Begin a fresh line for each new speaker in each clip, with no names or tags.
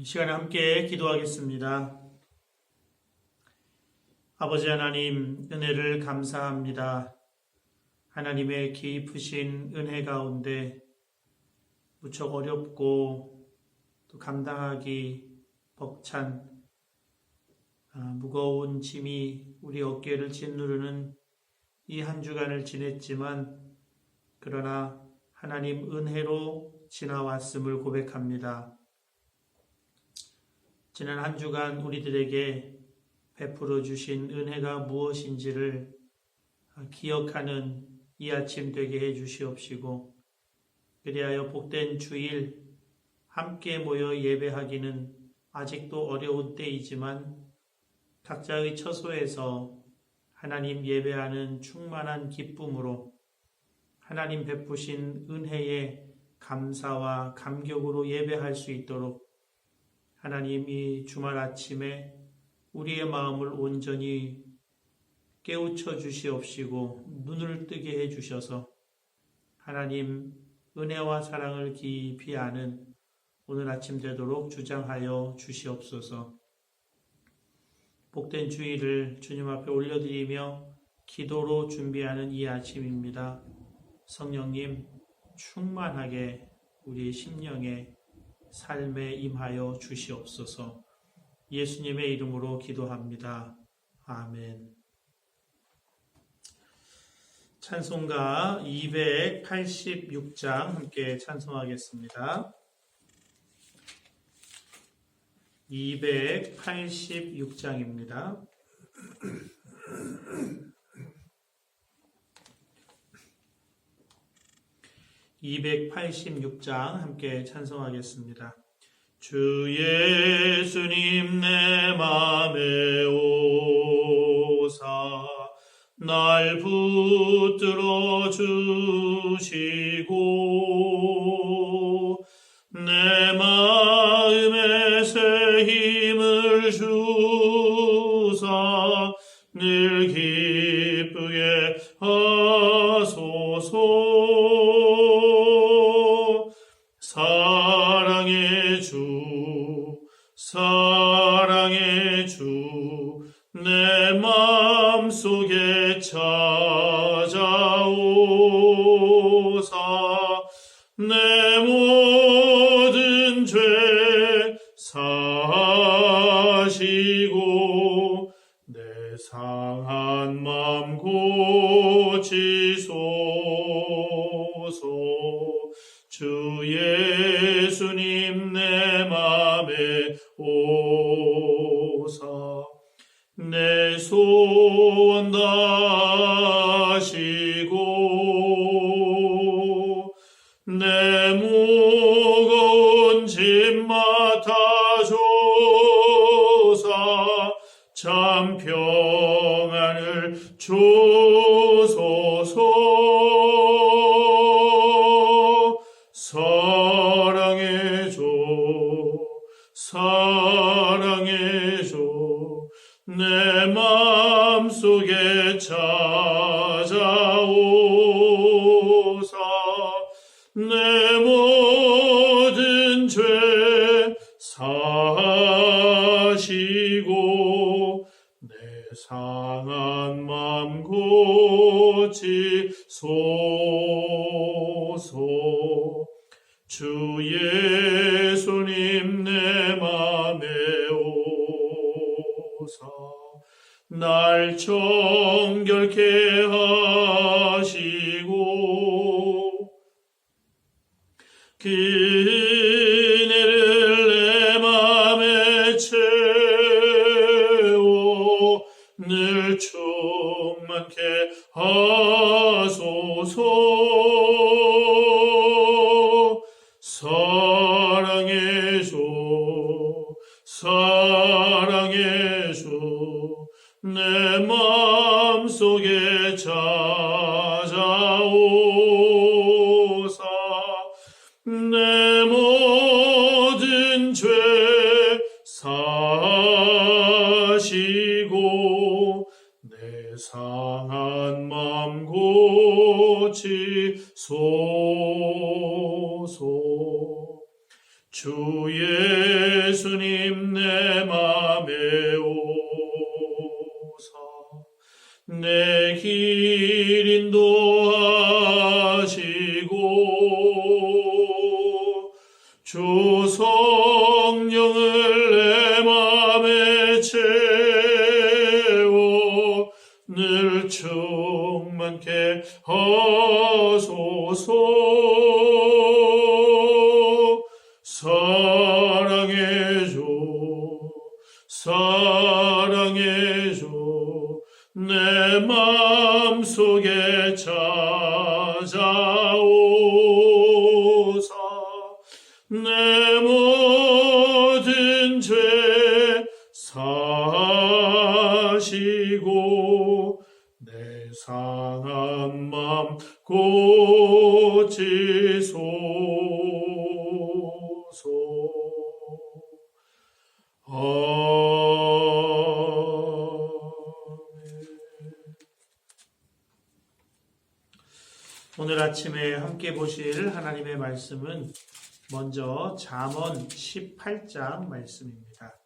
이 시간에 함께 기도하겠습니다. 아버지 하나님, 은혜를 감사합니다. 하나님의 깊으신 은혜 가운데 무척 어렵고 또 감당하기 벅찬 무거운 짐이 우리 어깨를 짓누르는 이 한 주간을 지냈지만 그러나 하나님 은혜로 지나왔음을 고백합니다. 지난 한 주간 우리들에게 베풀어 주신 은혜가 무엇인지를 기억하는 이 아침 되게 해 주시옵시고, 그리하여 복된 주일 함께 모여 예배하기는 아직도 어려운 때이지만 각자의 처소에서 하나님 예배하는 충만한 기쁨으로 하나님 베푸신 은혜에 감사와 감격으로 예배할 수 있도록 하나님이 주말 아침에 우리의 마음을 온전히 깨우쳐 주시옵시고 눈을 뜨게 해 주셔서 하나님 은혜와 사랑을 깊이 아는 오늘 아침 되도록 주장하여 주시옵소서. 복된 주일을 주님 앞에 올려드리며 기도로 준비하는 이 아침입니다. 성령님 충만하게 우리 심령에 삶에 임하여 주시옵소서. 예수님의 이름으로 기도합니다. 아멘. 찬송가 286장 함께 찬송하겠습니다. 286장입니다. 286장 함께 찬송하겠습니다. 주 예수님 내 맘에 오사 날 붙들어 주시고 내 마음에 새 힘을 주사 늘 기쁘게 하소서. 사랑의 주, 내 마음속에 찾아오사 내 모든 죄 사하시고 내 상한 맘 고치소서. 주 예수님 내 맘에 오사 내 소원 다하시고 내 무거운 짐 맡아줘사 참 평안을 주소서. 사랑해 줘 내 마음속에 찾아오사 내 모든 죄 사하시고 내 상한 맘 고치소서. 주 예수님 내 맘에 오사 날 정결케 하시고 그 은혜를 내 맘에 채워 늘 충만케 하소서. 사랑해 줘 내 마음속에 찾아오사 내 모든 죄 사하시고 내 상한 맘 고치소서. 주 예수님 내 맘에 오사 내 길 인도하시고 주 성령을 내 맘에 채워 늘 충만케 하소서. 사랑해줘 사랑해줘 내 맘속에 찾아오사 내 모든 죄 사하시고 내 상한 맘 고치소서. 오늘 아침에 함께 보실 하나님의 말씀은 먼저 잠언 18장 말씀입니다.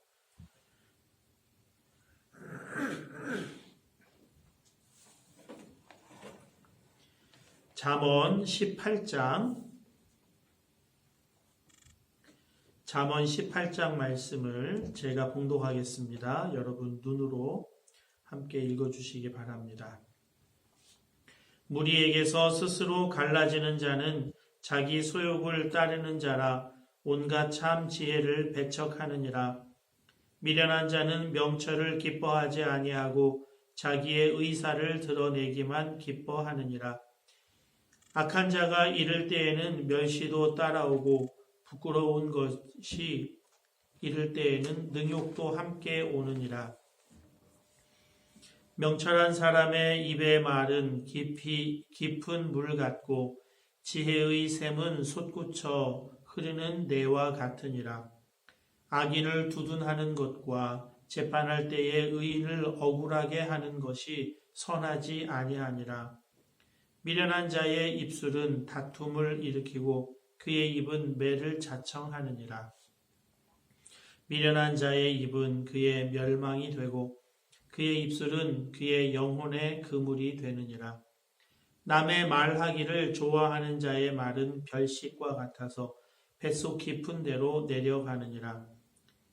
잠언 18장 말씀을 제가 봉독하겠습니다. 여러분 눈으로 함께 읽어주시기 바랍니다. 무리에게서 스스로 갈라지는 자는 자기 소욕을 따르는 자라 온갖 참 지혜를 배척하느니라. 미련한 자는 명철을 기뻐하지 아니하고 자기의 의사를 드러내기만 기뻐하느니라. 악한 자가 이를 때에는 멸시도 따라오고 부끄러운 것이 이를 때에는 능욕도 함께 오느니라. 명철한 사람의 입의 말은 깊은 물 같고 지혜의 샘은 솟구쳐 흐르는 내와 같으니라. 악인을 두둔하는 것과 재판할 때에 의인을 억울하게 하는 것이 선하지 아니하니라. 미련한 자의 입술은 다툼을 일으키고 그의 입은 매를 자청하느니라. 미련한 자의 입은 그의 멸망이 되고 그의 입술은 그의 영혼의 그물이 되느니라. 남의 말하기를 좋아하는 자의 말은 별식과 같아서 뱃속 깊은 데로 내려가느니라.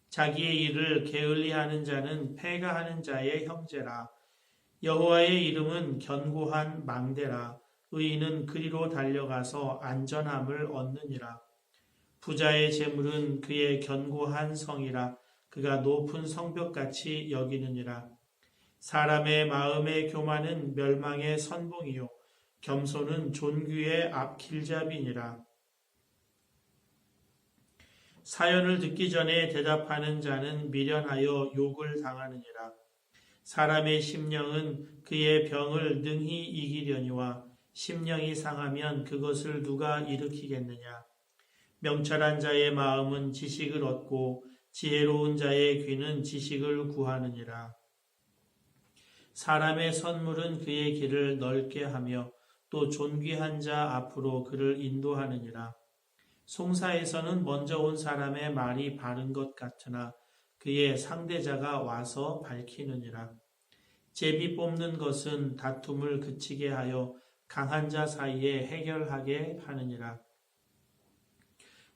자기의 일을 게을리하는 자는 패가하는 자의 형제라. 여호와의 이름은 견고한 망대라. 의인은 그리로 달려가서 안전함을 얻느니라. 부자의 재물은 그의 견고한 성이라. 그가 높은 성벽같이 여기느니라. 사람의 마음의 교만은 멸망의 선봉이요 겸손은 존귀의 앞길잡이니라. 사연을 듣기 전에 대답하는 자는 미련하여 욕을 당하느니라. 사람의 심령은 그의 병을 능히 이기려니와 심령이 상하면 그것을 누가 일으키겠느냐. 명철한 자의 마음은 지식을 얻고 지혜로운 자의 귀는 지식을 구하느니라. 사람의 선물은 그의 길을 넓게 하며 또 존귀한 자 앞으로 그를 인도하느니라. 송사에서는 먼저 온 사람의 말이 바른 것 같으나 그의 상대자가 와서 밝히느니라. 제비 뽑는 것은 다툼을 그치게 하여 강한 자 사이에 해결하게 하느니라.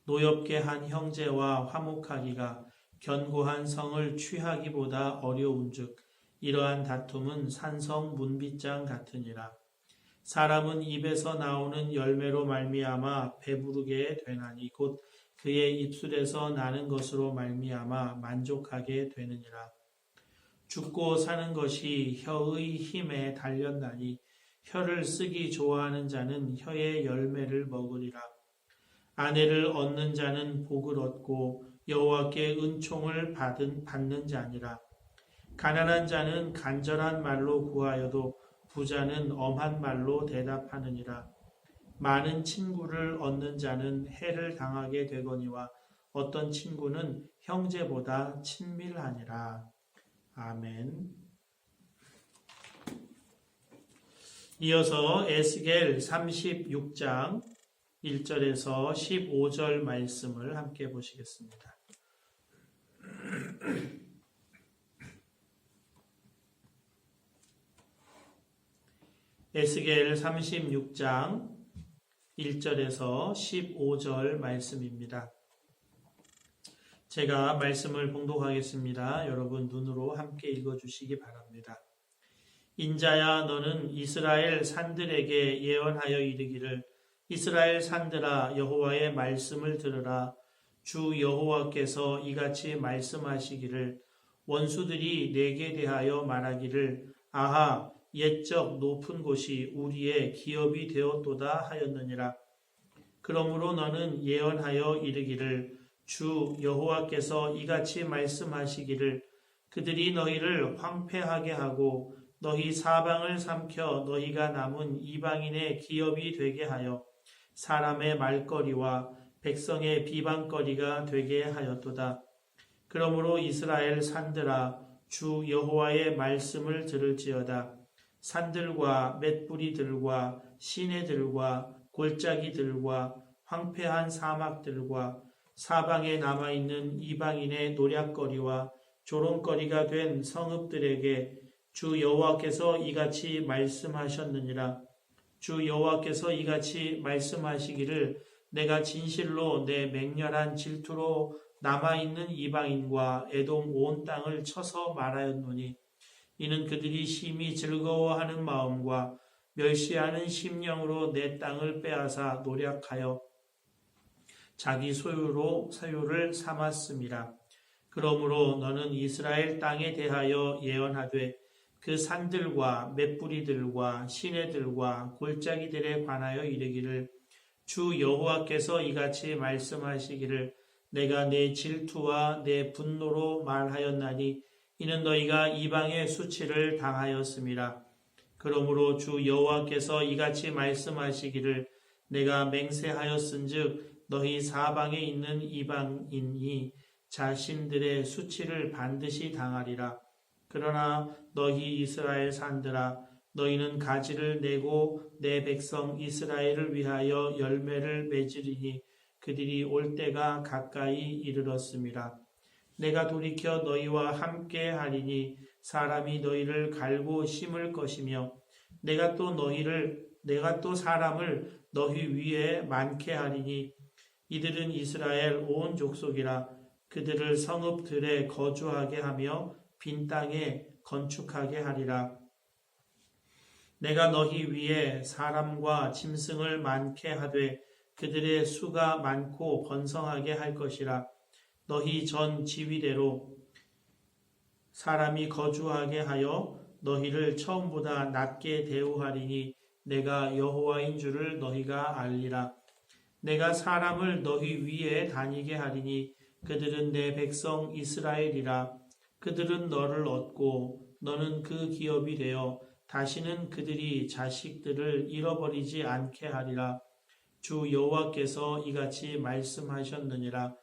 노엽게 한 형제와 화목하기가 견고한 성을 취하기보다 어려운즉 이러한 다툼은 산성 문빗장 같으니라. 사람은 입에서 나오는 열매로 말미암아 배부르게 되나니 곧 그의 입술에서 나는 것으로 말미암아 만족하게 되느니라. 죽고 사는 것이 혀의 힘에 달렸나니 혀를 쓰기 좋아하는 자는 혀의 열매를 먹으리라. 아내를 얻는 자는 복을 얻고 여호와께 은총을 받는 자니라. 가난한 자는 간절한 말로 구하여도 부자는 엄한 말로 대답하느니라. 많은 친구를 얻는 자는 해를 당하게 되거니와 어떤 친구는 형제보다 친밀하니라. 아멘. 이어서 에스겔 36장 1절에서 15절 말씀을 함께 보시겠습니다. 에스겔 36장 1절에서 15절 말씀입니다. 제가 말씀을 봉독하겠습니다. 여러분 눈으로 함께 읽어주시기 바랍니다. 인자야, 너는 이스라엘 산들에게 예언하여 이르기를, 이스라엘 산들아, 여호와의 말씀을 들으라. 주 여호와께서 이같이 말씀하시기를, 원수들이 내게 대하여 말하기를, 아하, 옛적 높은 곳이 우리의 기업이 되었도다 하였느니라. 그러므로 너는 예언하여 이르기를, 주 여호와께서 이같이 말씀하시기를, 그들이 너희를 황폐하게 하고 너희 사방을 삼켜 너희가 남은 이방인의 기업이 되게 하여 사람의 말거리와 백성의 비방거리가 되게 하였도다. 그러므로 이스라엘 산들아, 주 여호와의 말씀을 들을지어다. 산들과 맷뿌리들과 시내들과 골짜기들과 황폐한 사막들과 사방에 남아있는 이방인의 노략거리와 조롱거리가 된 성읍들에게 주 여호와께서 이같이 말씀하셨느니라. 주 여호와께서 이같이 말씀하시기를, 내가 진실로 내 맹렬한 질투로 남아있는 이방인과 에돔 온 땅을 쳐서 말하였노니, 이는 그들이 심히 즐거워하는 마음과 멸시하는 심령으로 내 땅을 빼앗아 노략하여 자기 소유를 삼았음이라. 그러므로 너는 이스라엘 땅에 대하여 예언하되, 그 산들과 맷뿌리들과 시내들과 골짜기들에 관하여 이르기를, 주 여호와께서 이같이 말씀하시기를, 내가 내 질투와 내 분노로 말하였나니 이는 너희가 이방의 수치를 당하였음이라. 그러므로 주 여호와께서 이같이 말씀하시기를, 내가 맹세하였은즉 너희 사방에 있는 이방인이 자신들의 수치를 반드시 당하리라. 그러나 너희 이스라엘 산들아, 너희는 가지를 내고 내 백성 이스라엘을 위하여 열매를 맺으리니 그들이 올 때가 가까이 이르렀음이라. 내가 돌이켜 너희와 함께 하리니 사람이 너희를 갈고 심을 것이며 내가 또 사람을 너희 위에 많게 하리니 이들은 이스라엘 온 족속이라. 그들을 성읍들에 거주하게 하며 빈 땅에 건축하게 하리라. 내가 너희 위에 사람과 짐승을 많게 하되 그들의 수가 많고 번성하게 할 것이라. 너희 전 지위대로 사람이 거주하게 하여 너희를 처음보다 낮게 대우하리니 내가 여호와인 줄을 너희가 알리라. 내가 사람을 너희 위에 다니게 하리니 그들은 내 백성 이스라엘이라. 그들은 너를 얻고 너는 그 기업이 되어 다시는 그들이 자식들을 잃어버리지 않게 하리라. 주 여호와께서 이같이 말씀하셨느니라.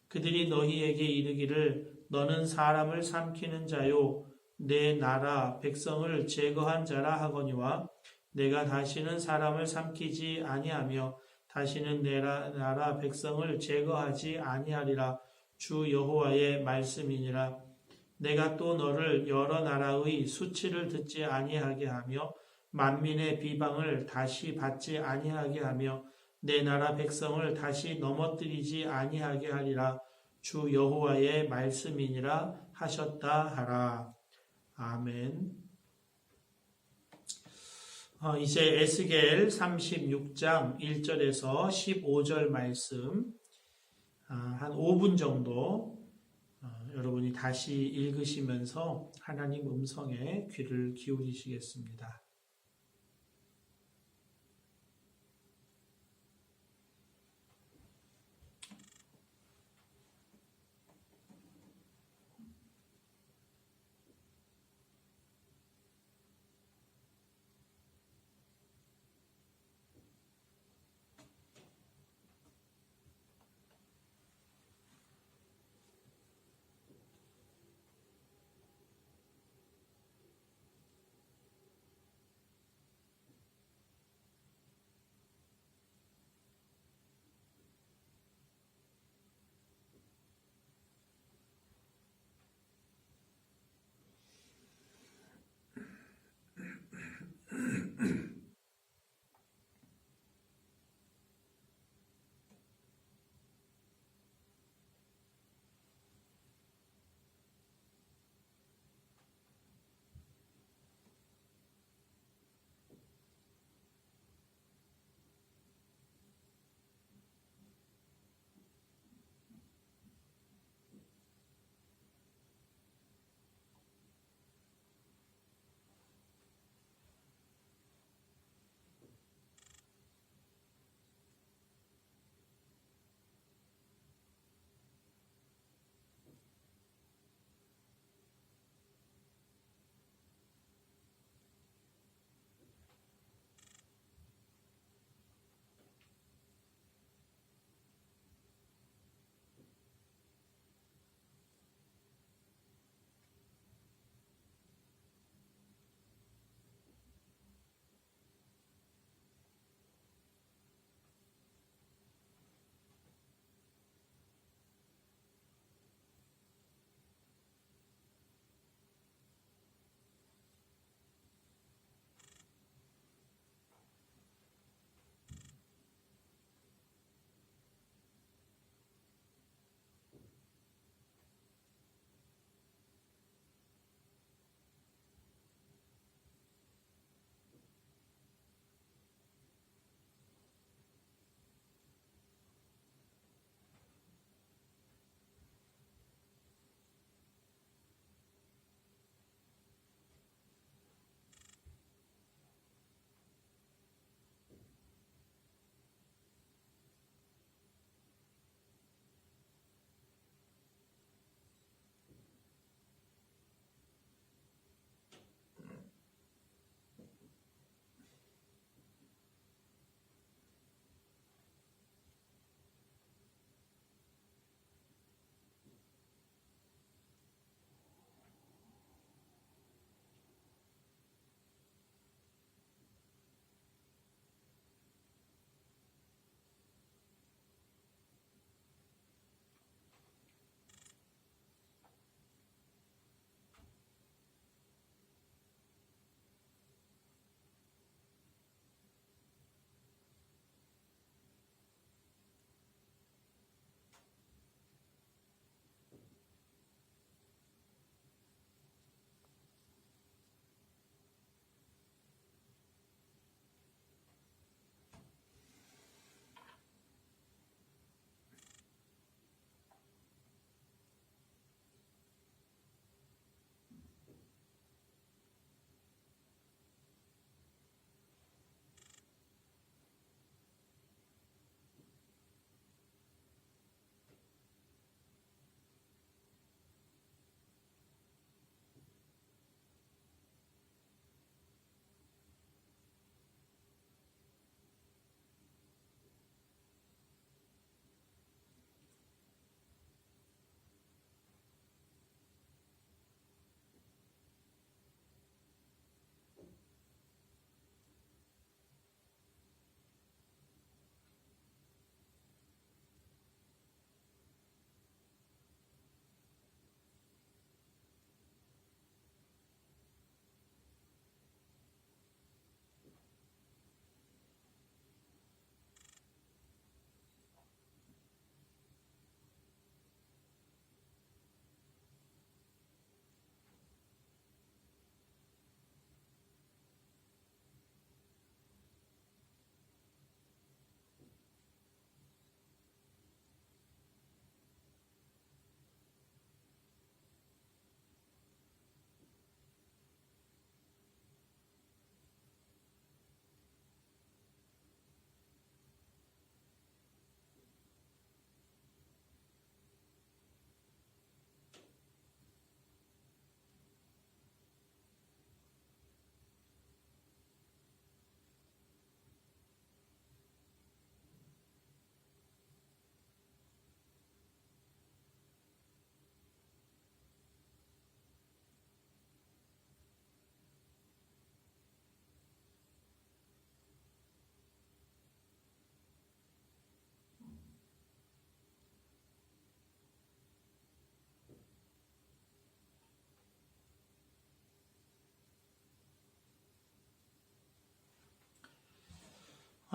그들이 너희에게 이르기를, 너는 사람을 삼키는 자요 내 나라 백성을 제거한 자라 하거니와 내가 다시는 사람을 삼키지 아니하며 다시는 내 나라 백성을 제거하지 아니하리라. 주 여호와의 말씀이니라. 내가 또 너를 여러 나라의 수치를 듣지 아니하게 하며 만민의 비방을 다시 받지 아니하게 하며 내 나라 백성을 다시 넘어뜨리지 아니하게 하리라. 주 여호와의 말씀이니라 하셨다 하라. 아멘. 이제 에스겔 36장 1절에서 15절 말씀 한 5분 정도 여러분이 다시 읽으시면서 하나님 음성에 귀를 기울이시겠습니다.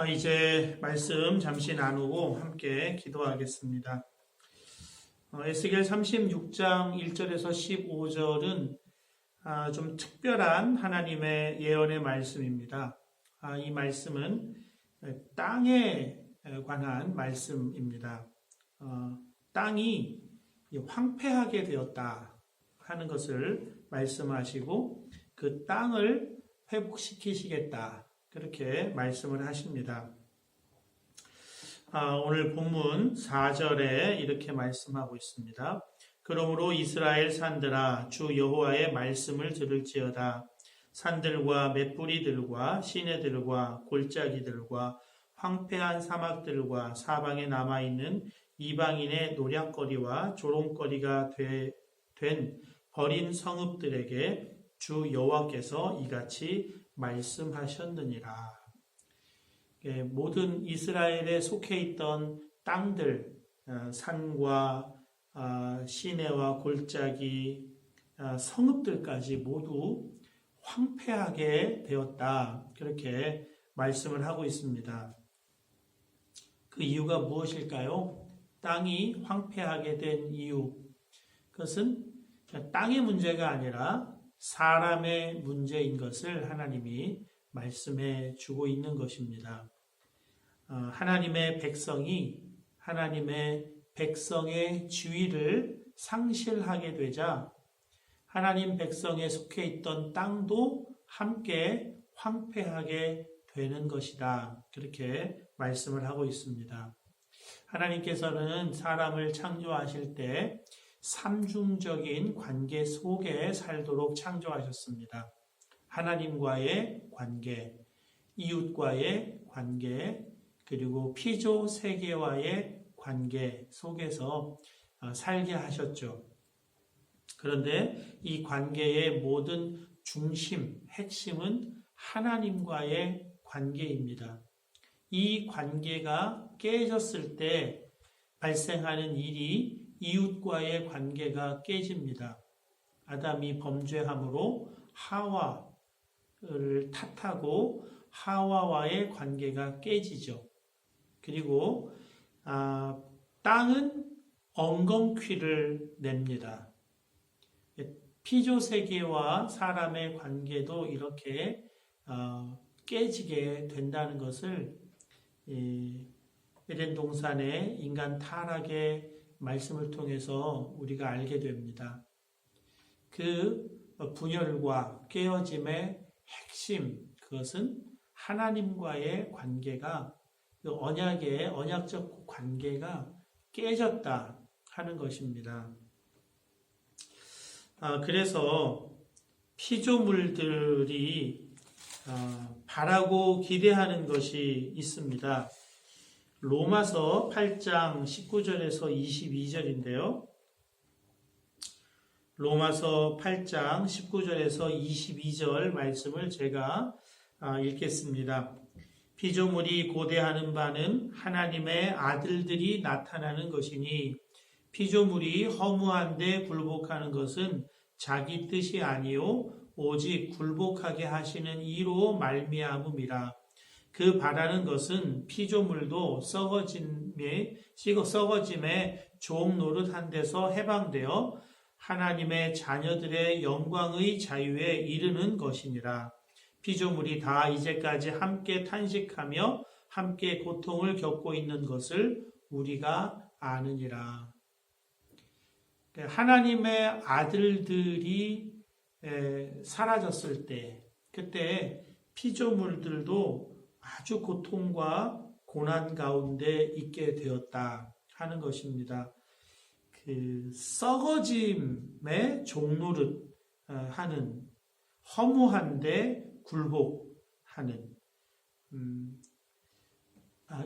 이제 말씀 잠시 나누고 함께 기도하겠습니다. 에스겔 36장 1절에서 15절은 좀 특별한 하나님의 예언의 말씀입니다. 이 말씀은 땅에 관한 말씀입니다. 땅이 황폐하게 되었다 하는 것을 말씀하시고 그 땅을 회복시키시겠다 그렇게 말씀을 하십니다. 오늘 본문 4절에 이렇게 말씀하고 있습니다. 그러므로 이스라엘 산들아 주 여호와의 말씀을 들을지어다. 산들과 맷뿌리들과 시내들과 골짜기들과 황폐한 사막들과 사방에 남아있는 이방인의 노략거리와 조롱거리가 된 버린 성읍들에게 주 여호와께서 이같이 말씀하셨느니라. 모든 이스라엘에 속해 있던 땅들, 산과 시내와 골짜기, 성읍들까지 모두 황폐하게 되었다. 그렇게 말씀을 하고 있습니다. 그 이유가 무엇일까요? 땅이 황폐하게 된 이유. 그것은 땅의 문제가 아니라 사람의 문제인 것을 하나님이 말씀해 주고 있는 것입니다. 하나님의 백성이 하나님의 백성의 지위를 상실하게 되자 하나님 백성에 속해 있던 땅도 함께 황폐하게 되는 것이다. 그렇게 말씀을 하고 있습니다. 하나님께서는 사람을 창조하실 때 삼중적인 관계 속에 살도록 창조하셨습니다. 하나님과의 관계, 이웃과의 관계, 그리고 피조 세계와의 관계 속에서 살게 하셨죠. 그런데 이 관계의 모든 중심, 핵심은 하나님과의 관계입니다. 이 관계가 깨졌을 때 발생하는 일이 이웃과의 관계가 깨집니다. 아담이 범죄함으로 하와를 탓하고 하와와의 관계가 깨지죠. 그리고 땅은 엉겅퀴를 냅니다. 피조세계와 사람의 관계도 이렇게 깨지게 된다는 것을 에덴 동산의 인간 타락의 말씀을 통해서 우리가 알게 됩니다. 그 분열과 깨어짐의 핵심, 그것은 하나님과의 관계가, 그 언약적 관계가 깨졌다 하는 것입니다. 그래서 피조물들이 바라고 기대하는 것이 있습니다. 로마서 8장 19절에서 22절인데요. 로마서 8장 19절에서 22절 말씀을 제가 읽겠습니다. 피조물이 고대하는 바는 하나님의 아들들이 나타나는 것이니 피조물이 허무한데 굴복하는 것은 자기 뜻이 아니요 오직 굴복하게 하시는 이로 말미암음이라. 그 바라는 것은 피조물도 썩어짐에 종 노릇한 데서 해방되어 하나님의 자녀들의 영광의 자유에 이르는 것이니라. 피조물이 다 이제까지 함께 탄식하며 함께 고통을 겪고 있는 것을 우리가 아느니라. 하나님의 아들들이 사라졌을 때, 그때 피조물들도 아주 고통과 고난 가운데 있게 되었다 하는 것입니다. 그 썩어짐의 종노릇 하는, 허무한데 굴복하는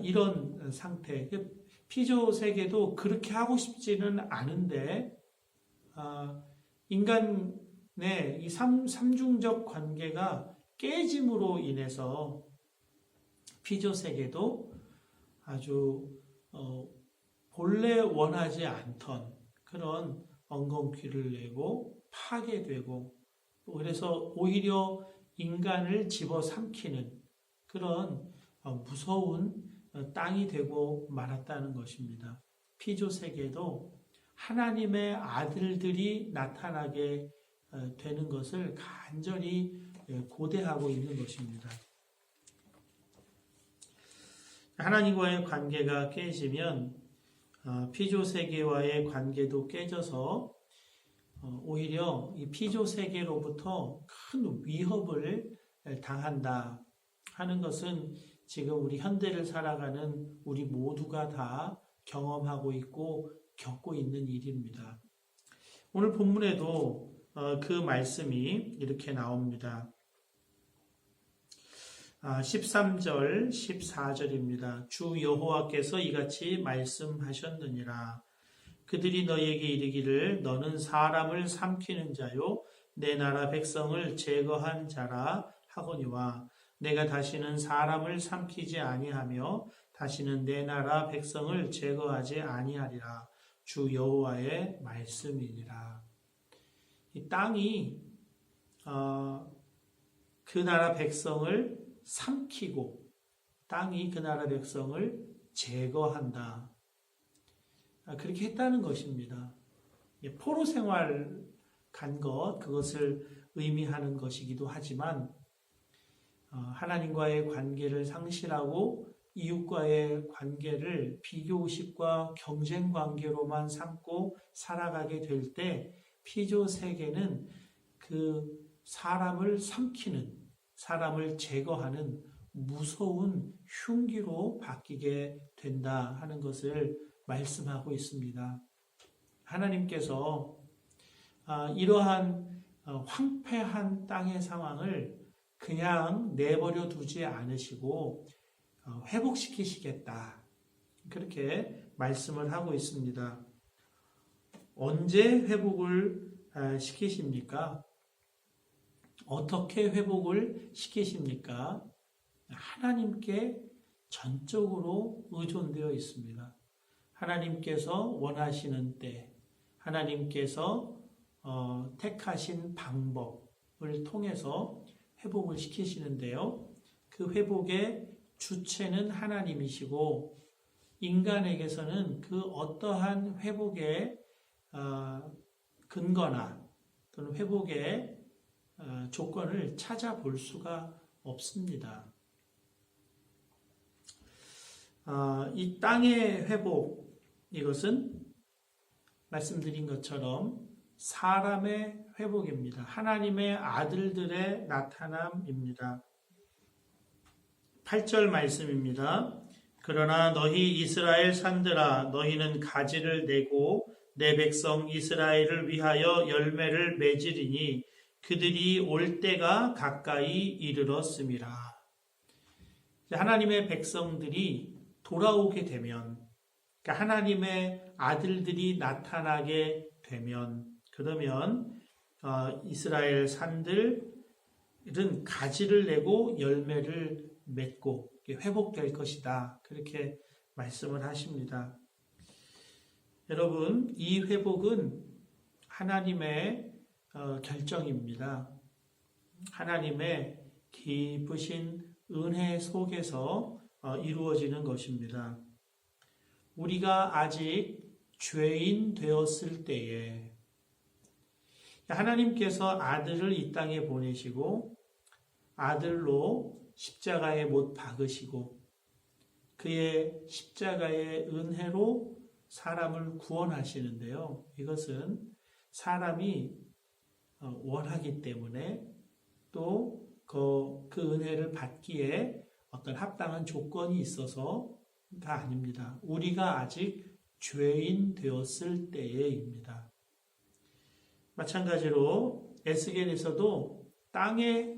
이런 상태. 피조 세계도 그렇게 하고 싶지는 않은데 인간의 이 삼중적 관계가 깨짐으로 인해서 피조 세계도 아주 본래 원하지 않던 그런 엉겅퀴를 내고 파괴되고, 그래서 오히려 인간을 집어삼키는 그런 무서운 땅이 되고 말았다는 것입니다. 피조 세계도 하나님의 아들들이 나타나게 되는 것을 간절히 고대하고 있는 것입니다. 하나님과의 관계가 깨지면 피조 세계와의 관계도 깨져서 오히려 이 피조 세계로부터 큰 위협을 당한다 하는 것은 지금 우리 현대를 살아가는 우리 모두가 다 경험하고 있고 겪고 있는 일입니다. 오늘 본문에도 그 말씀이 이렇게 나옵니다. 13절, 14절입니다. 주 여호와께서 이같이 말씀하셨느니라. 그들이 너희에게 이르기를 너는 사람을 삼키는 자요 내 나라 백성을 제거한 자라 하거니와 내가 다시는 사람을 삼키지 아니하며 다시는 내 나라 백성을 제거하지 아니하리라. 주 여호와의 말씀이니라. 이 땅이 그 나라 백성을 삼키고 땅이 그 나라 백성을 제거한다. 그렇게 했다는 것입니다. 포로 생활 간 것, 그것을 의미하는 것이기도 하지만 하나님과의 관계를 상실하고 이웃과의 관계를 비교의식과 경쟁 관계로만 삼고 살아가게 될 때 피조 세계는 그 사람을 삼키는, 사람을 제거하는 무서운 흉기로 바뀌게 된다 하는 것을 말씀하고 있습니다. 하나님께서 이러한 황폐한 땅의 상황을 그냥 내버려 두지 않으시고 회복시키시겠다. 그렇게 말씀을 하고 있습니다. 언제 회복을 시키십니까? 어떻게 회복을 시키십니까? 하나님께 전적으로 의존되어 있습니다. 하나님께서 원하시는 때, 하나님께서 택하신 방법을 통해서 회복을 시키시는데요. 그 회복의 주체는 하나님이시고 인간에게서는 그 어떠한 회복의 근거나 또는 회복의 조건을 찾아볼 수가 없습니다. 이 땅의 회복, 이것은 말씀드린 것처럼 사람의 회복입니다. 하나님의 아들들의 나타남입니다. 8절 말씀입니다. 그러나 너희 이스라엘 산들아 너희는 가지를 내고 내 백성 이스라엘을 위하여 열매를 맺으리니 그들이 올 때가 가까이 이르렀음이라. 하나님의 백성들이 돌아오게 되면, 그러니까 하나님의 아들들이 나타나게 되면, 그러면 이스라엘 산들은 가지를 내고 열매를 맺고 회복될 것이다. 그렇게 말씀을 하십니다. 여러분, 이 회복은 하나님의 결정입니다. 하나님의 깊으신 은혜 속에서 이루어지는 것입니다. 우리가 아직 죄인 되었을 때에 하나님께서 아들을 이 땅에 보내시고 아들로 십자가에 못 박으시고 그의 십자가의 은혜로 사람을 구원하시는데요. 이것은 사람이 원하기 때문에 또 그 은혜를 받기에 어떤 합당한 조건이 있어서가 아닙니다. 우리가 아직 죄인 되었을 때에입니다. 마찬가지로 에스겔에서도 땅의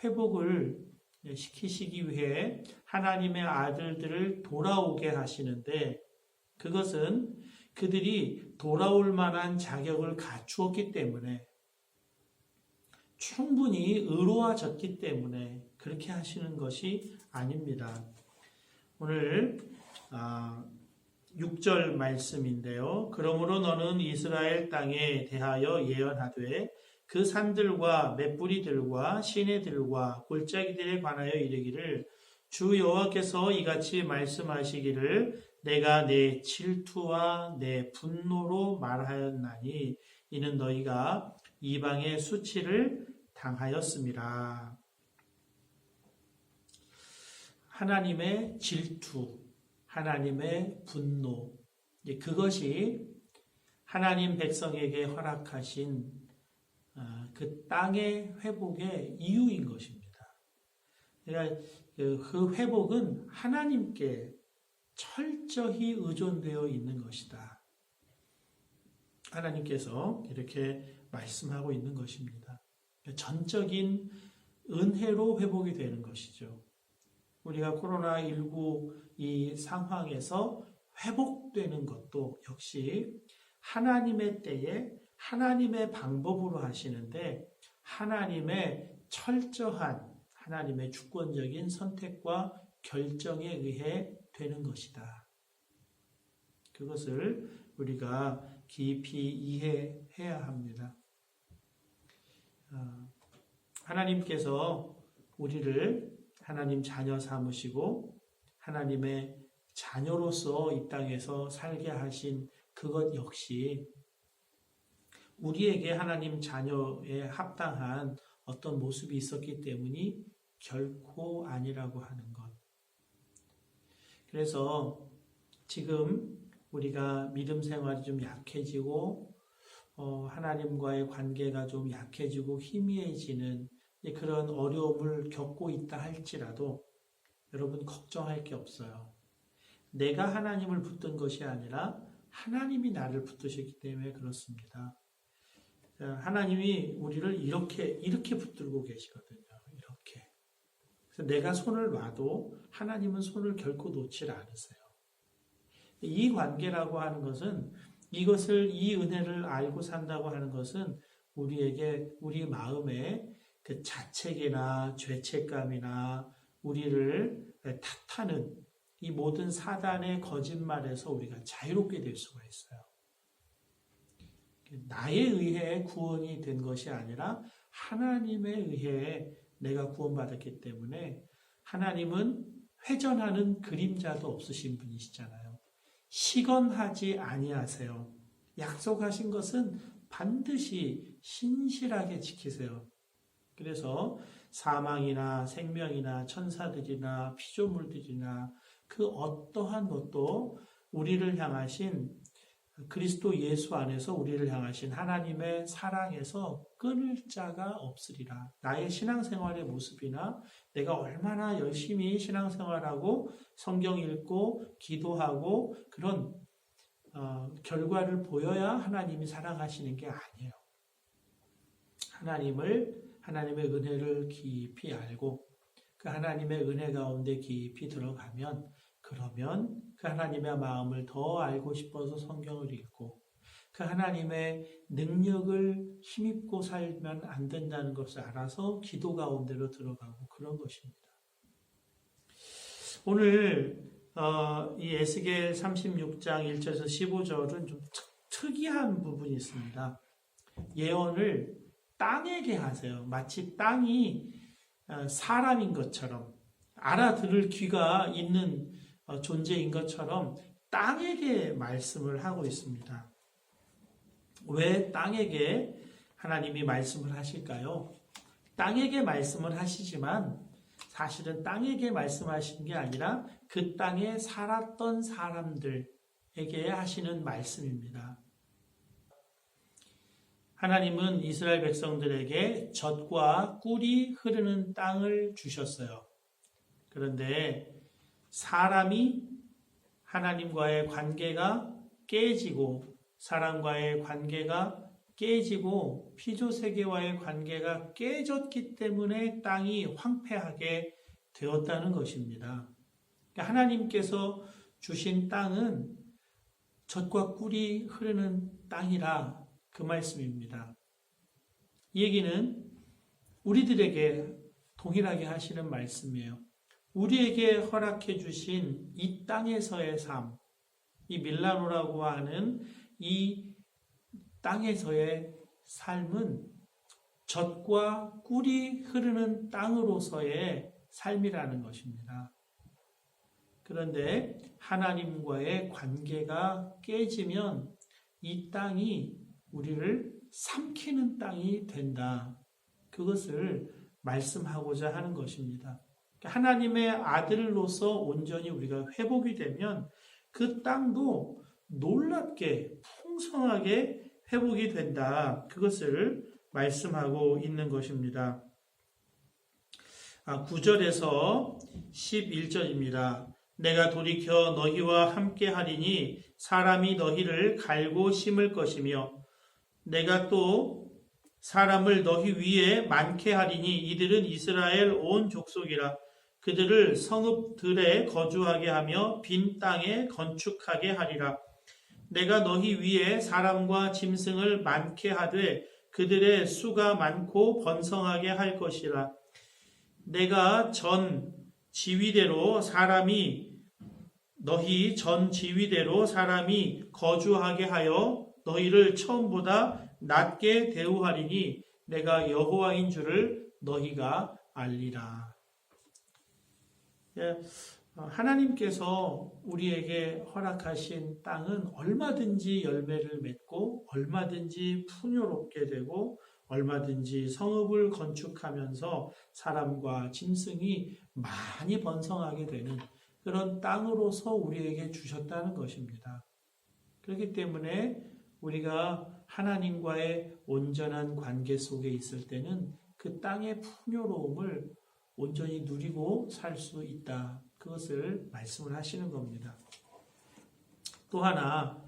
회복을 시키시기 위해 하나님의 아들들을 돌아오게 하시는데 그것은 그들이 돌아올 만한 자격을 갖추었기 때문에 충분히 의로워졌기 때문에 그렇게 하시는 것이 아닙니다. 오늘 6절 말씀인데요. 그러므로 너는 이스라엘 땅에 대하여 예언하되 그 산들과 맷뿌리들과 시내들과 골짜기들에 관하여 이르기를 주 여호와께서 이같이 말씀하시기를 내가 내 질투와 내 분노로 말하였나니 이는 너희가 이방의 수치를 당하였음이라. 하나님의 질투, 하나님의 분노, 그것이 하나님 백성에게 허락하신 그 땅의 회복의 이유인 것입니다. 그러니까 그 회복은 하나님께 철저히 의존되어 있는 것이다. 하나님께서 이렇게 말씀하고 있는 것입니다. 전적인 은혜로 회복이 되는 것이죠. 우리가 코로나19 이 상황에서 회복되는 것도 역시 하나님의 때에 하나님의 방법으로 하시는데 하나님의 철저한 하나님의 주권적인 선택과 결정에 의해 되는 것이다. 그것을 우리가 깊이 이해해야 합니다. 하나님께서 우리를 하나님 자녀 삼으시고 하나님의 자녀로서 이 땅에서 살게 하신 그것 역시 우리에게 하나님 자녀에 합당한 어떤 모습이 있었기 때문이 결코 아니라고 하는 것. 그래서 지금 우리가 믿음 생활이 좀 약해지고 하나님과의 관계가 좀 약해지고 희미해지는 그런 어려움을 겪고 있다 할지라도 여러분 걱정할 게 없어요. 내가 하나님을 붙든 것이 아니라 하나님이 나를 붙드셨기 때문에 그렇습니다. 하나님이 우리를 이렇게 붙들고 계시거든요. 이렇게. 그래서 내가 손을 놔도 하나님은 손을 결코 놓질 않으세요. 이 관계라고 하는 것은 이 은혜를 알고 산다고 하는 것은 우리에게 우리 마음에 그 자책이나 죄책감이나 우리를 탓하는 이 모든 사단의 거짓말에서 우리가 자유롭게 될 수가 있어요. 나에 의해 구원이 된 것이 아니라 하나님에 의해 내가 구원받았기 때문에 하나님은 회전하는 그림자도 없으신 분이시잖아요. 시건하지 아니하세요. 약속하신 것은 반드시 신실하게 지키세요. 그래서 사망이나 생명이나 천사들이나 피조물들이나 그 어떠한 것도 우리를 향하신 그리스도 예수 안에서 우리를 향하신 하나님의 사랑에서 끊을 자가 없으리라. 나의 신앙생활의 모습이나 내가 얼마나 열심히 신앙생활하고 성경 읽고 기도하고 그런 결과를 보여야 하나님이 사랑하시는 게 아니에요. 하나님의 은혜를 깊이 알고 그 하나님의 은혜 가운데 깊이 들어가면 그러면 그 하나님의 마음을 더 알고 싶어서 성경을 읽고 그 하나님의 능력을 힘입고 살면 안 된다는 것을 알아서 기도 가운데로 들어가고 그런 것입니다. 오늘 이 에스겔 36장 1절에서 15절은 좀 특이한 부분이 있습니다. 예언을 땅에게 하세요. 마치 땅이 사람인 것처럼 알아들을 귀가 있는 존재인 것처럼 땅에게 말씀을 하고 있습니다. 왜 땅에게 하나님이 말씀을 하실까요? 땅에게 말씀을 하시지만 사실은 땅에게 말씀하시는 게 아니라 그 땅에 살았던 사람들에게 하시는 말씀입니다. 하나님은 이스라엘 백성들에게 젖과 꿀이 흐르는 땅을 주셨어요. 그런데 사람이 하나님과의 관계가 깨지고 사람과의 관계가 깨지고 피조세계와의 관계가 깨졌기 때문에 땅이 황폐하게 되었다는 것입니다. 하나님께서 주신 땅은 젖과 꿀이 흐르는 땅이라 그 말씀입니다. 이 얘기는 우리들에게 동일하게 하시는 말씀이에요. 우리에게 허락해 주신 이 땅에서의 삶, 이 밀라노라고 하는 이 땅에서의 삶은 젖과 꿀이 흐르는 땅으로서의 삶이라는 것입니다. 그런데 하나님과의 관계가 깨지면 이 땅이 우리를 삼키는 땅이 된다. 그것을 말씀하고자 하는 것입니다. 하나님의 아들로서 온전히 우리가 회복이 되면 그 땅도 놀랍게 풍성하게 회복이 된다. 그것을 말씀하고 있는 것입니다. 9절에서 11절입니다. 내가 돌이켜 너희와 함께 하리니 사람이 너희를 갈고 심을 것이며 내가 또 사람을 너희 위에 많게 하리니 이들은 이스라엘 온 족속이라 그들을 성읍들에 거주하게 하며 빈 땅에 건축하게 하리라. 내가 너희 위에 사람과 짐승을 많게 하되 그들의 수가 많고 번성하게 할 것이라. 내가 너희 전 지위대로 사람이 거주하게 하여 너희를 처음보다 낮게 대우하리니 내가 여호와인 줄을 너희가 알리라. 하나님께서 우리에게 허락하신 땅은 얼마든지 열매를 맺고 얼마든지 풍요롭게 되고 얼마든지 성읍을 건축하면서 사람과 짐승이 많이 번성하게 되는 그런 땅으로서 우리에게 주셨다는 것입니다. 그렇기 때문에 우리가 하나님과의 온전한 관계 속에 있을 때는 그 땅의 풍요로움을 온전히 누리고 살 수 있다. 그것을 말씀을 하시는 겁니다. 또 하나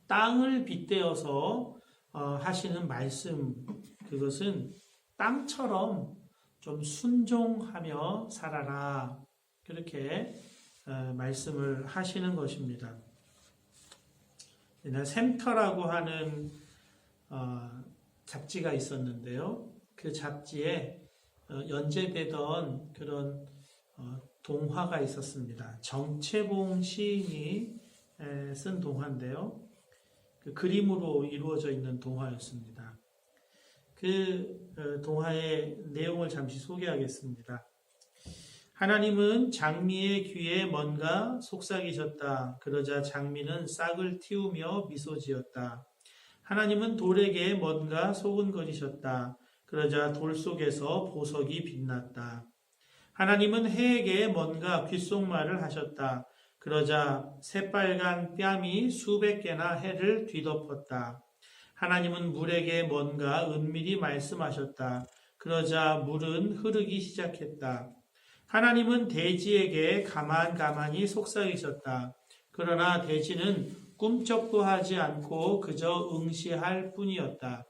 땅을 빗대어서 하시는 말씀, 그것은 땅처럼 좀 순종하며 살아라. 그렇게 말씀을 하시는 것입니다. 옛날 샘터라고 하는 잡지가 있었는데요. 그 잡지에 연재되던 그런 동화가 있었습니다. 정채봉 시인이 쓴 동화인데요. 그 그림으로 이루어져 있는 동화였습니다. 그 동화의 내용을 잠시 소개하겠습니다. 하나님은 장미의 귀에 뭔가 속삭이셨다. 그러자 장미는 싹을 틔우며 미소 지었다. 하나님은 돌에게 뭔가 소근거리셨다. 그러자 돌 속에서 보석이 빛났다. 하나님은 해에게 뭔가 귓속말을 하셨다. 그러자 새빨간 뺨이 수백 개나 해를 뒤덮었다. 하나님은 물에게 뭔가 은밀히 말씀하셨다. 그러자 물은 흐르기 시작했다. 하나님은 대지에게 가만히 속삭이셨다. 그러나 대지는 꿈쩍도 하지 않고 그저 응시할 뿐이었다.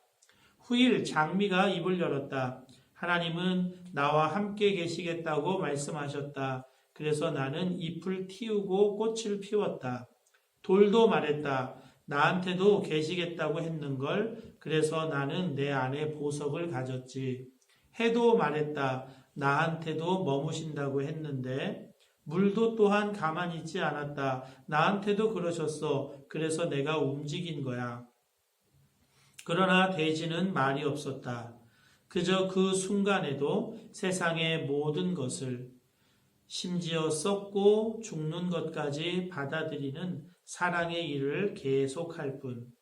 후일 장미가 입을 열었다. 하나님은 나와 함께 계시겠다고 말씀하셨다. 그래서 나는 잎을 틔우고 꽃을 피웠다. 돌도 말했다. 나한테도 계시겠다고 했는걸. 그래서 나는 내 안에 보석을 가졌지. 해도 말했다. 나한테도 머무신다고 했는데 물도 또한 가만히 있지 않았다. 나한테도 그러셨어. 그래서 내가 움직인 거야. 그러나 대지는 말이 없었다. 그저 그 순간에도 세상의 모든 것을 심지어 썩고 죽는 것까지 받아들이는 사랑의 일을 계속할 뿐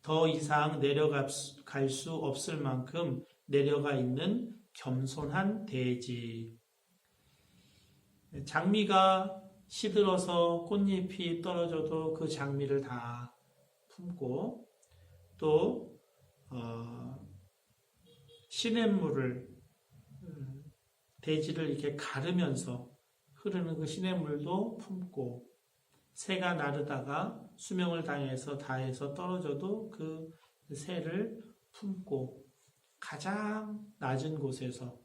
더 이상 내려갈 수 없을 만큼 내려가 있는 겸손한 대지. 장미가 시들어서 꽃잎이 떨어져도 그 장미를 다 품고 또 시냇물을 대지를 이렇게 가르면서 흐르는 그 시냇물도 품고 새가 나르다가 수명을 다해서 떨어져도 그 새를 품고 가장 낮은 곳에서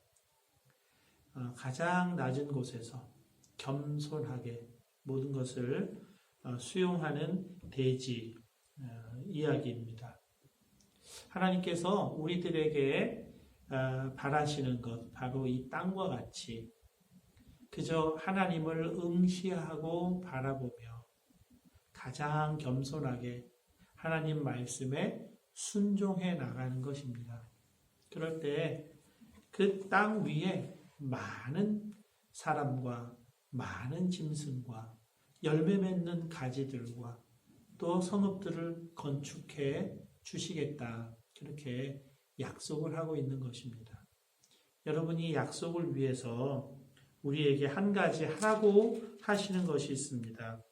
겸손하게 모든 것을 수용하는 대지 이야기입니다. 하나님께서 우리들에게 바라시는 것 바로 이 땅과 같이 그저 하나님을 응시하고 바라보며 가장 겸손하게 하나님 말씀에 순종해 나가는 것입니다. 그럴 때 그 땅 위에 많은 사람과 많은 짐승과 열매 맺는 가지들과 또 성읍들을 건축해 주시겠다. 그렇게 약속을 하고 있는 것입니다. 여러분이 약속을 위해서 우리에게 한 가지 하라고 하시는 것이 있습니다.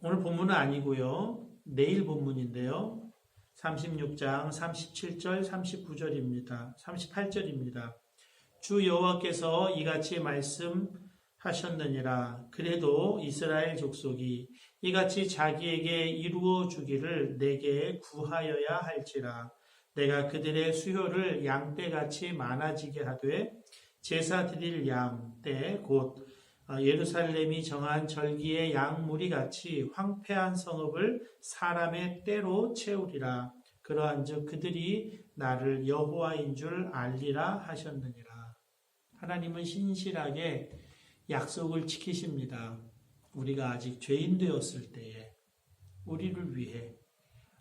오늘 본문은 아니고요. 내일 본문인데요. 36장 37절 39절입니다. 38절입니다. 주 여호와께서 이같이 말씀하셨느니라. 그래도 이스라엘 족속이 이같이 자기에게 이루어 주기를 내게 구하여야 할지라. 내가 그들의 수요를 양떼같이 많아지게 하되 제사 드릴 양떼 곧 예루살렘이 정한 절기의 양무리같이 황폐한 성읍을 사람의 때로 채우리라. 그러한즉 그들이 나를 여호와인 줄 알리라 하셨느니라. 하나님은 신실하게 약속을 지키십니다. 우리가 아직 죄인 되었을 때에 우리를 위해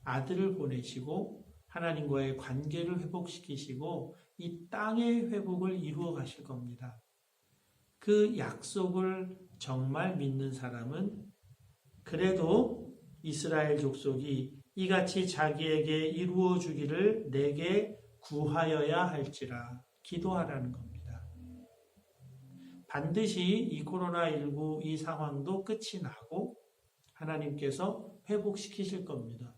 아들을 보내시고 하나님과의 관계를 회복시키시고 이 땅의 회복을 이루어 가실 겁니다. 그 약속을 정말 믿는 사람은 그래도 이스라엘 족속이 이같이 자기에게 이루어 주기를 내게 구하여야 할지라 기도하라는 겁니다. 반드시 이 코로나19 이 상황도 끝이 나고 하나님께서 회복시키실 겁니다.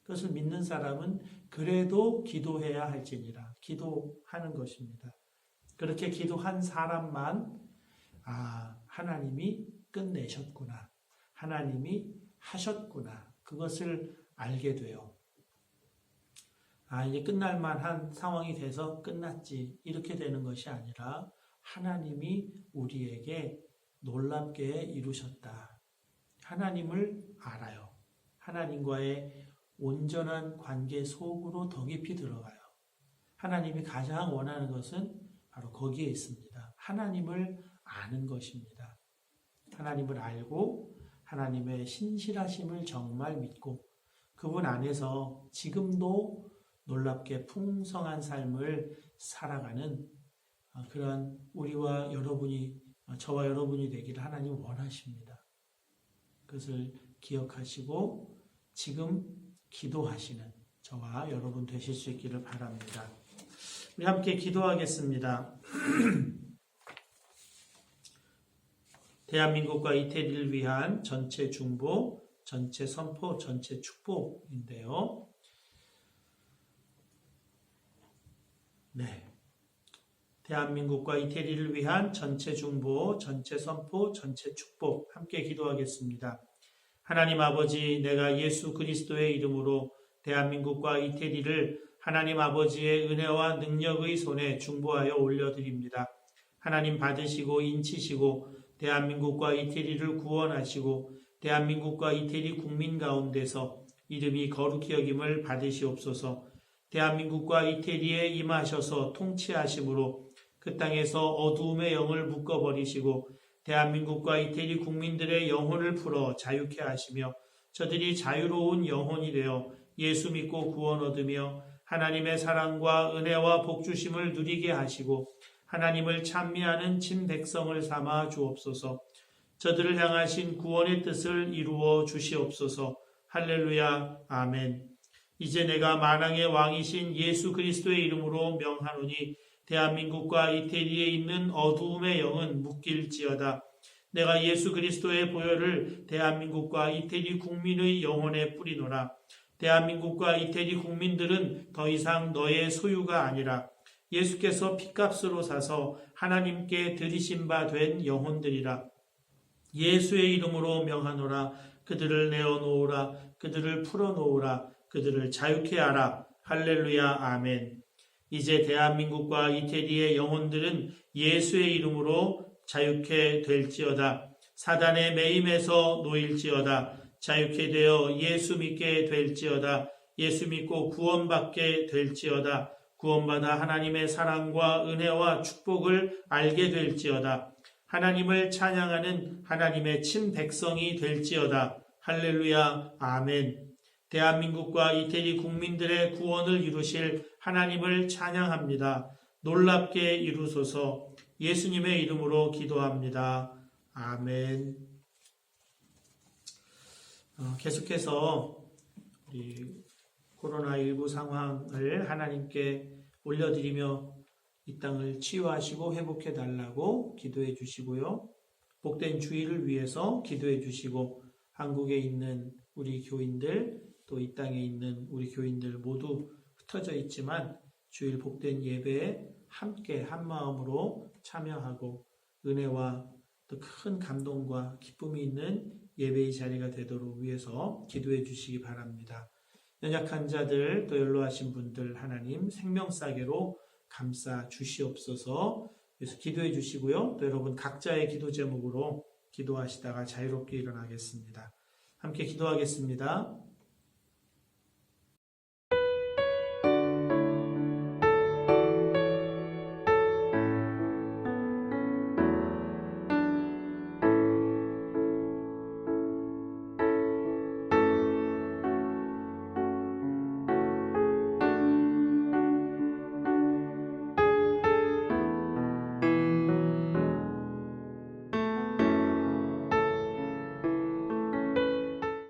그것을 믿는 사람은 그래도 기도해야 할지니라 기도하는 것입니다. 그렇게 기도한 사람만 하나님이 끝내셨구나. 하나님이 하셨구나. 그것을 알게 돼요. 이제 끝날 만한 상황이 돼서 끝났지. 이렇게 되는 것이 아니라 하나님이 우리에게 놀랍게 이루셨다. 하나님을 알아요. 하나님과의 온전한 관계 속으로 더 깊이 들어가요. 하나님이 가장 원하는 것은 바로 거기에 있습니다. 하나님을 아는 것입니다. 하나님을 알고 하나님의 신실하심을 정말 믿고 그분 안에서 지금도 놀랍게 풍성한 삶을 살아가는 그러한 우리와 여러분이 저와 여러분이 되기를 하나님 원하십니다. 그것을 기억하시고 지금 기도하시는 저와 여러분 되실 수 있기를 바랍니다. 우리 함께 기도하겠습니다. 대한민국과 이태리를 위한 전체 중보, 전체 선포, 전체 축복인데요. 대한민국과 이태리를 위한 전체 중보, 전체 선포, 전체 축복 함께 기도하겠습니다. 하나님 아버지, 내가 예수 그리스도의 이름으로 대한민국과 이태리를 하나님 아버지의 은혜와 능력의 손에 중보하여 올려드립니다. 하나님 받으시고 인치시고 대한민국과 이태리를 구원하시고 대한민국과 이태리 국민 가운데서 이름이 거룩히 여김을 받으시옵소서. 대한민국과 이태리에 임하셔서 통치하심으로 그 땅에서 어두움의 영을 묶어버리시고 대한민국과 이태리 국민들의 영혼을 풀어 자유케 하시며 저들이 자유로운 영혼이 되어 예수 믿고 구원 얻으며 하나님의 사랑과 은혜와 복주심을 누리게 하시고 하나님을 찬미하는 친백성을 삼아 주옵소서. 저들을 향하신 구원의 뜻을 이루어 주시옵소서. 할렐루야. 아멘. 이제 내가 만왕의 왕이신 예수 그리스도의 이름으로 명하노니 대한민국과 이태리에 있는 어두움의 영은 묶일지어다. 내가 예수 그리스도의 보혈을 대한민국과 이태리 국민의 영혼에 뿌리노라. 대한민국과 이태리 국민들은 더 이상 너의 소유가 아니라 예수께서 핏값으로 사서 하나님께 드리신 바 된 영혼들이라. 예수의 이름으로 명하노라. 그들을 내어놓으라. 그들을 풀어놓으라. 그들을 자유케 하라. 할렐루야. 아멘. 이제 대한민국과 이태리의 영혼들은 예수의 이름으로 자유케 될지어다. 사단의 매임에서 놓일지어다. 자유케 되어 예수 믿게 될지어다. 예수 믿고 구원받게 될지어다. 구원받아 하나님의 사랑과 은혜와 축복을 알게 될지어다. 하나님을 찬양하는 하나님의 친백성이 될지어다. 할렐루야. 아멘. 대한민국과 이태리 국민들의 구원을 이루실 하나님을 찬양합니다. 놀랍게 이루소서. 예수님의 이름으로 기도합니다. 아멘. 계속해서 우리 코로나19 상황을 하나님께 올려드리며 이 땅을 치유하시고 회복해 달라고 기도해 주시고요. 복된 주일을 위해서 기도해 주시고 한국에 있는 우리 교인들 또 이 땅에 있는 우리 교인들 모두 흩어져 있지만 주일 복된 예배에 함께 한마음으로 참여하고 은혜와 또 큰 감동과 기쁨이 있는 예배의 자리가 되도록 위해서 기도해 주시기 바랍니다. 연약한 자들 또 연로하신 분들 하나님 생명싸개로 감싸 주시옵소서. 그래서 기도해 주시고요. 또 여러분 각자의 기도 제목으로 기도하시다가 자유롭게 일어나겠습니다. 함께 기도하겠습니다.